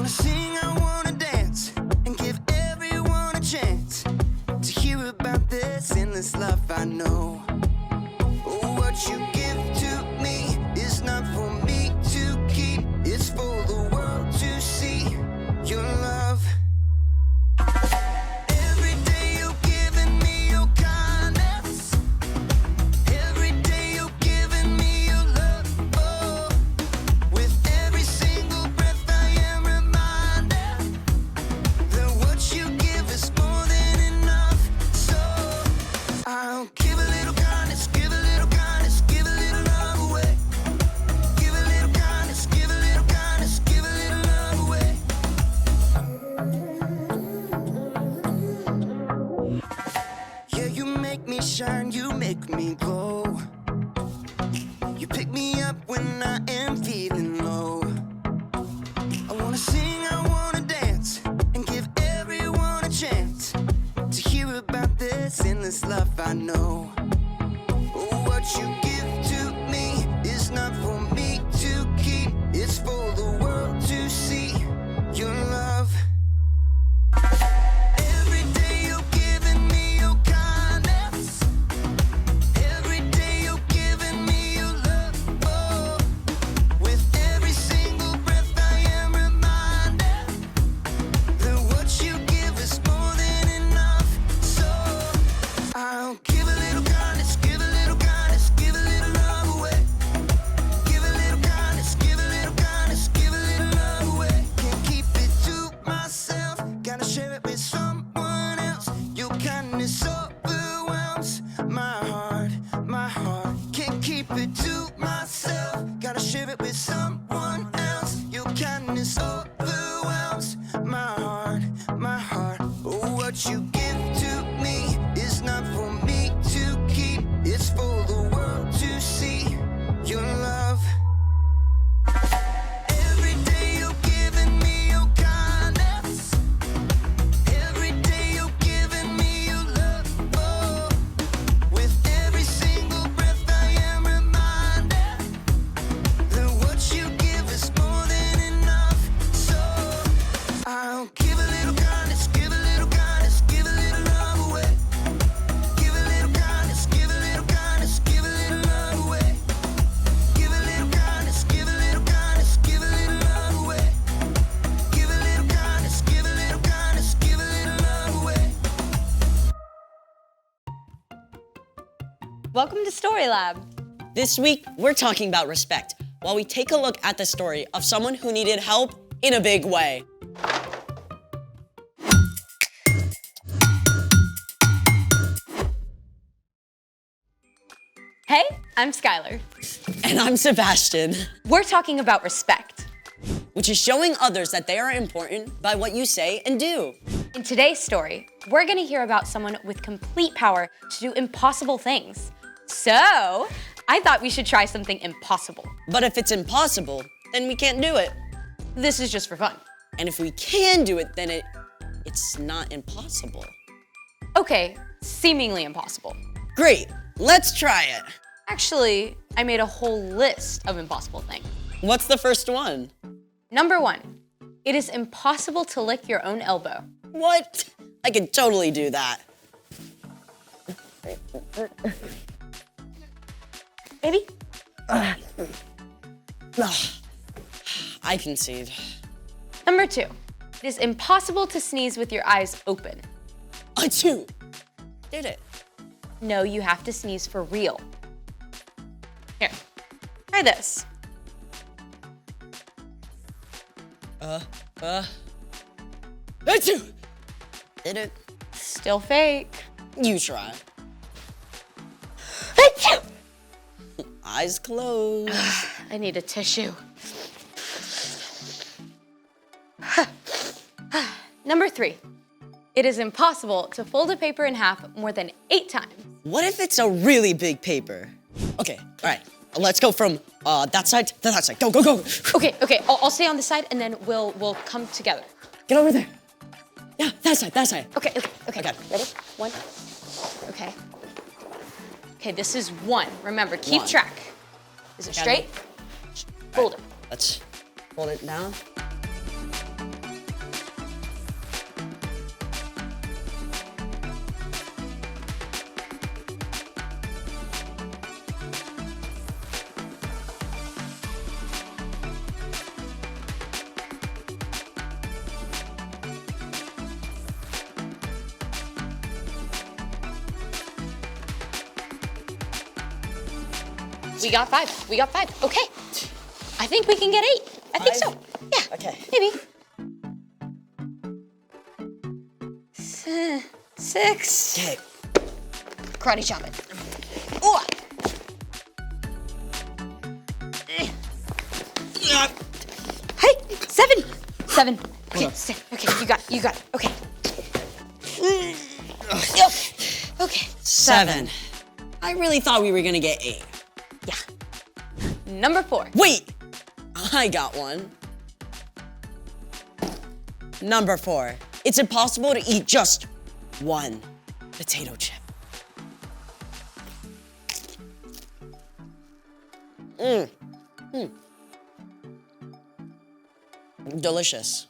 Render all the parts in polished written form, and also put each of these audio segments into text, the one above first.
wanna sing, I wanna dance, and give everyone a chance to hear about this endless love I know. What you give to me is not for me to keep, it's for the world to see your love. Every day you're giving me your kindness, every day you're giving me your love. Oh, with every single breath I am reminded that what you give is more than enough. So I'll give a little kindness, give a little kindness, give a little love away. Give a little kindness, give a little kindness, give a little love away. Yeah, you make me shine, you make me glow. You pick me up when I am feeling low. I wanna sing, I wanna dance, and give everyone a chance to hear about this endless love I know. What you give to me is not for me to keep, it's for the world to see your love. Every day you're giving me your kindness, every day you're giving me your love. Oh, with every single breath I am reminded that what you give is more than enough. So I'll give a little kindness, give a little kindness, give a little love away. Give a little kindness, give a little kindness, give a little love away. Can't keep it to myself, gotta share it with someone else. Your kindness overwhelms my heart, my heart. Can't keep it to myself, gotta share it with someone else. Your kindness overwhelms my heart, my heart. Oh, what you give to me is not for me to keep, it's for the world to see your love. Every day you're giving me your kindness, every day you're giving me your love. Oh, with every single breath I am reminded that what you give is more than enough. So I'll give a little kindness, give a little kindness, give a little love away. Give a little kindness, give a little kindness, give a little love away. Give a little kindness, give a little kindness, give a little love away. Give a little kindness, give a little kindness, give a little love away. Welcome to Story Lab. This week, we're talking about respect, while we take a look at the story of someone who needed help in a big way. Hey, I'm Skylar. And I'm Sebastian, We're talking about respect. which is showing others that they are important by what you say and do. In today's story, we're gonna hear about someone with complete power to do impossible things. So, I thought we should try something impossible. But if it's impossible, then we can't do it. This is just for fun. And if we can do it, then it's not impossible. Okay, seemingly impossible. Great, let's try it. Actually, I made a whole list of impossible things. What's the first one? Number 1, it is impossible to lick your own elbow. What? I could totally do that. Baby? I concede. Number 2, it is impossible to sneeze with your eyes open. I too did it. No, you have to sneeze for real. Here, try this. I too did it. Still fake. You try. Eyes closed. I need a tissue. Number 3, it is impossible to fold a paper in half more than 8 times. What if it's a really big paper? Okay, all right. Let's go from that side to that side. Go, go, go. Okay, I'll stay on this side and then we'll come together. Get over there. Yeah, that side, that side. Okay. Okay. Ready? 1. Okay. Okay, this is 1. Remember, keep 1. track. Is it straight? Fold it. Let's fold it down. We got 5. We got 5. Okay. I think we can get 8. I think so. Yeah. Okay. Maybe. 6. Okay. Karate chop it. Oh. Yeah. Hey, 7. 7. Okay, okay, you got it. Okay. Okay. 7. I really thought we were gonna get 8. Yeah. Number 4. Wait! I got one. Number 4. It's impossible to eat just one potato chip. Delicious.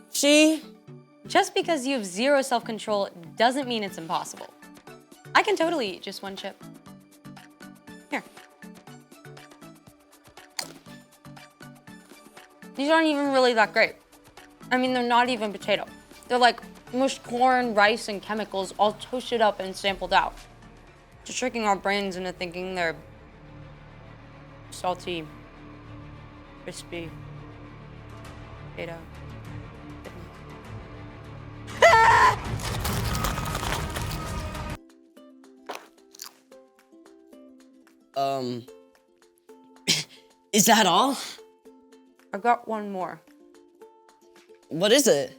See? Just because you have 0 self-control doesn't mean it's impossible. I can totally eat just one chip. Here. These aren't even really that great. I mean, they're not even potato. They're like mushed corn, rice, and chemicals all toasted up and sampled out. Just tricking our brains into thinking they're salty, crispy, potato. Is that all? I got one more. What is it?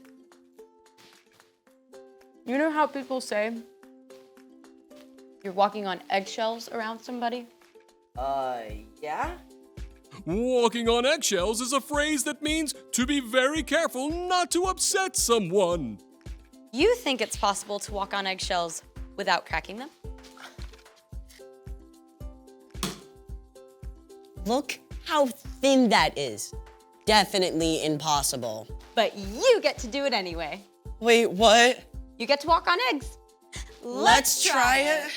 You know how people say you're walking on eggshells around somebody? Yeah? Walking on eggshells is a phrase that means to be very careful not to upset someone. You think it's possible to walk on eggshells without cracking them? Look how thin that is. Definitely impossible. But you get to do it anyway. Wait, what? You get to walk on eggs. Let's try it.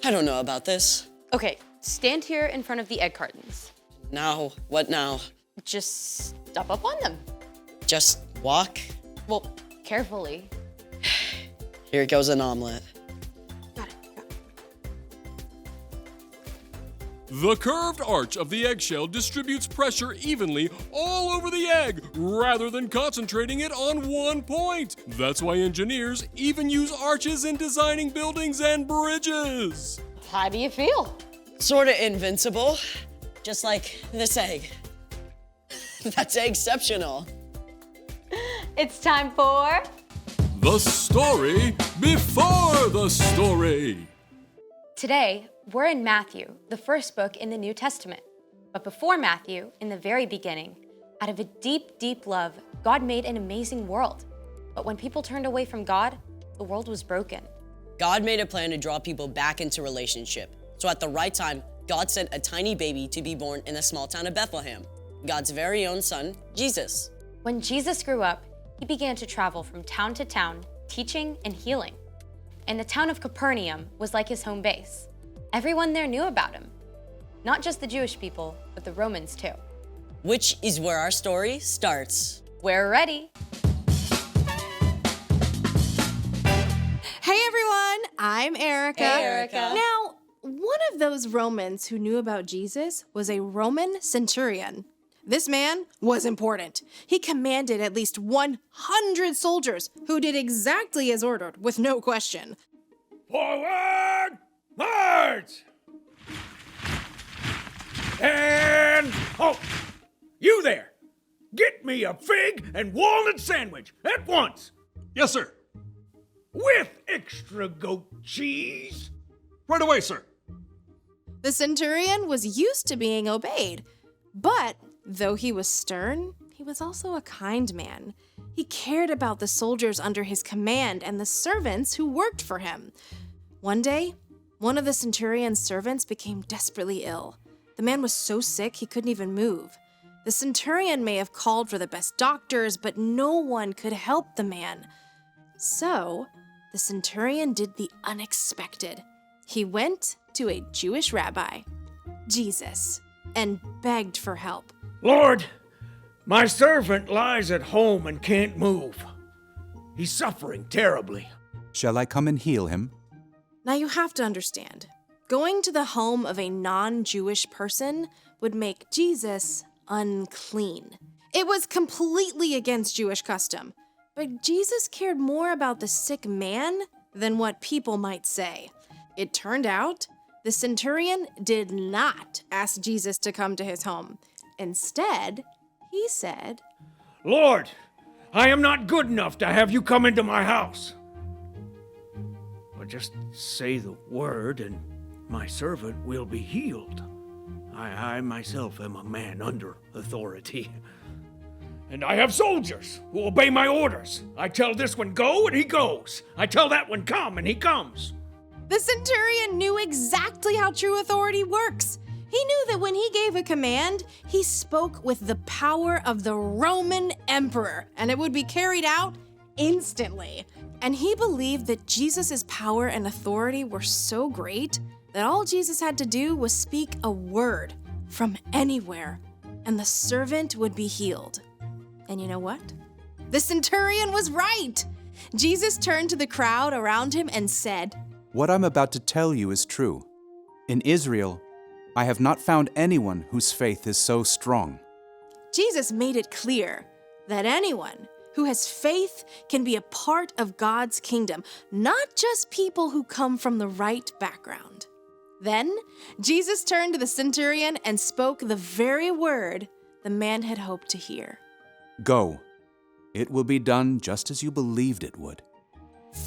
I don't know about this. Okay, stand here in front of the egg cartons. Now, what now? Just step up on them. Just walk? Well, carefully. Here goes an omelet. Got it. The curved arch of the eggshell distributes pressure evenly all over the egg rather than concentrating it on one point. That's why engineers even use arches in designing buildings and bridges. How do you feel? Sorta invincible. Just like this egg. That's exceptional. It's time for... The story before the story. Today, we're in Matthew, the first book in the New Testament. But before Matthew, in the very beginning, out of a deep, deep love, God made an amazing world. But when people turned away from God, the world was broken. God made a plan to draw people back into relationship. So at the right time, God sent a tiny baby to be born in the small town of Bethlehem, God's very own son, Jesus. When Jesus grew up, he began to travel from town to town, teaching and healing. And the town of Capernaum was like his home base. Everyone there knew about him. Not just the Jewish people, but the Romans too. Which is where our story starts. We're ready. Hey everyone, I'm Erica. Hey, Erica. Now, one of those Romans who knew about Jesus was a Roman centurion. This man was important. He commanded at least 100 soldiers who did exactly as ordered with no question. Forward! March! And halt! You there! Get me a fig and walnut sandwich at once! Yes, sir. With extra goat cheese! Right away, sir. The centurion was used to being obeyed, but though he was stern, he was also a kind man. He cared about the soldiers under his command and the servants who worked for him. One day, one of the centurion's servants became desperately ill. The man was so sick he couldn't even move. The centurion may have called for the best doctors, but no one could help the man. So, the centurion did the unexpected. He went to a Jewish rabbi, Jesus, and begged for help. Lord, my servant lies at home and can't move. He's suffering terribly. Shall I come and heal him? Now you have to understand, going to the home of a non-Jewish person would make Jesus unclean. It was completely against Jewish custom, but Jesus cared more about the sick man than what people might say. It turned out the centurion did not ask Jesus to come to his home. Instead, he said, Lord, I am not good enough to have you come into my house. But just say the word and my servant will be healed. I myself am a man under authority. And I have soldiers who obey my orders. I tell this one go and he goes. I tell that one come and he comes. The centurion knew exactly how true authority works. He knew that when he gave a command, he spoke with the power of the Roman emperor, and it would be carried out instantly. And he believed that Jesus' power and authority were so great that all Jesus had to do was speak a word from anywhere, and the servant would be healed. And you know what? The centurion was right. Jesus turned to the crowd around him and said, What I'm about to tell you is true. In Israel, I have not found anyone whose faith is so strong. Jesus made it clear that anyone who has faith can be a part of God's kingdom, not just people who come from the right background. Then, Jesus turned to the centurion and spoke the very word the man had hoped to hear. Go. It will be done just as you believed it would.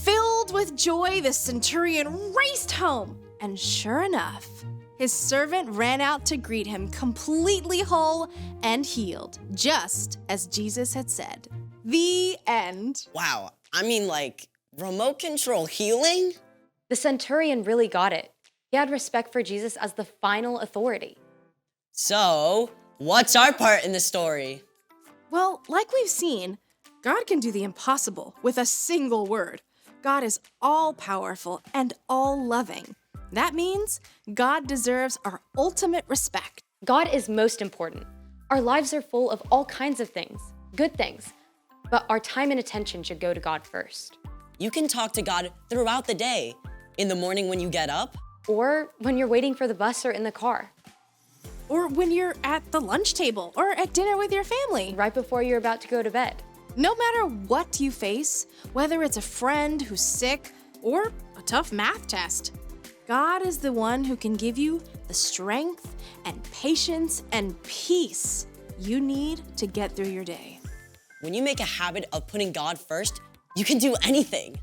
Filled with joy, the centurion raced home, and sure enough, his servant ran out to greet him completely whole and healed, just as Jesus had said. The end. Wow, I mean, like, remote control healing? The centurion really got it. He had respect for Jesus as the final authority. So, what's our part in the story? Well, like we've seen, God can do the impossible with a single word. God is all-powerful and all-loving. That means God deserves our ultimate respect. God is most important. Our lives are full of all kinds of things, good things, but our time and attention should go to God first. You can talk to God throughout the day. In the morning when you get up, Or when you're waiting for the bus or in the car, Or when you're at the lunch table or at dinner with your family. right before you're about to go to bed. No matter what you face, whether it's a friend who's sick or a tough math test, God is the one who can give you the strength and patience and peace you need to get through your day. when you make a habit of putting God first, you can do anything.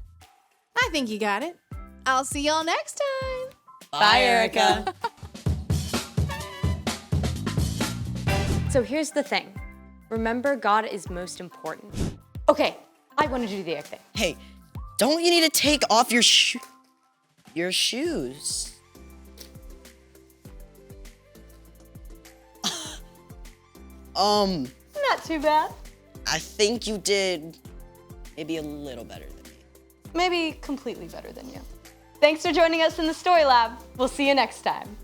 I think you got it. I'll see y'all next time. Bye, Erica. So here's the thing. Remember, God is most important. Okay, I want to do the egg thing. Hey, don't you need to take off your shoes? Not too bad. I think you did maybe a little better than me. Maybe completely better than you. Thanks for joining us in the Story Lab. We'll see you next time.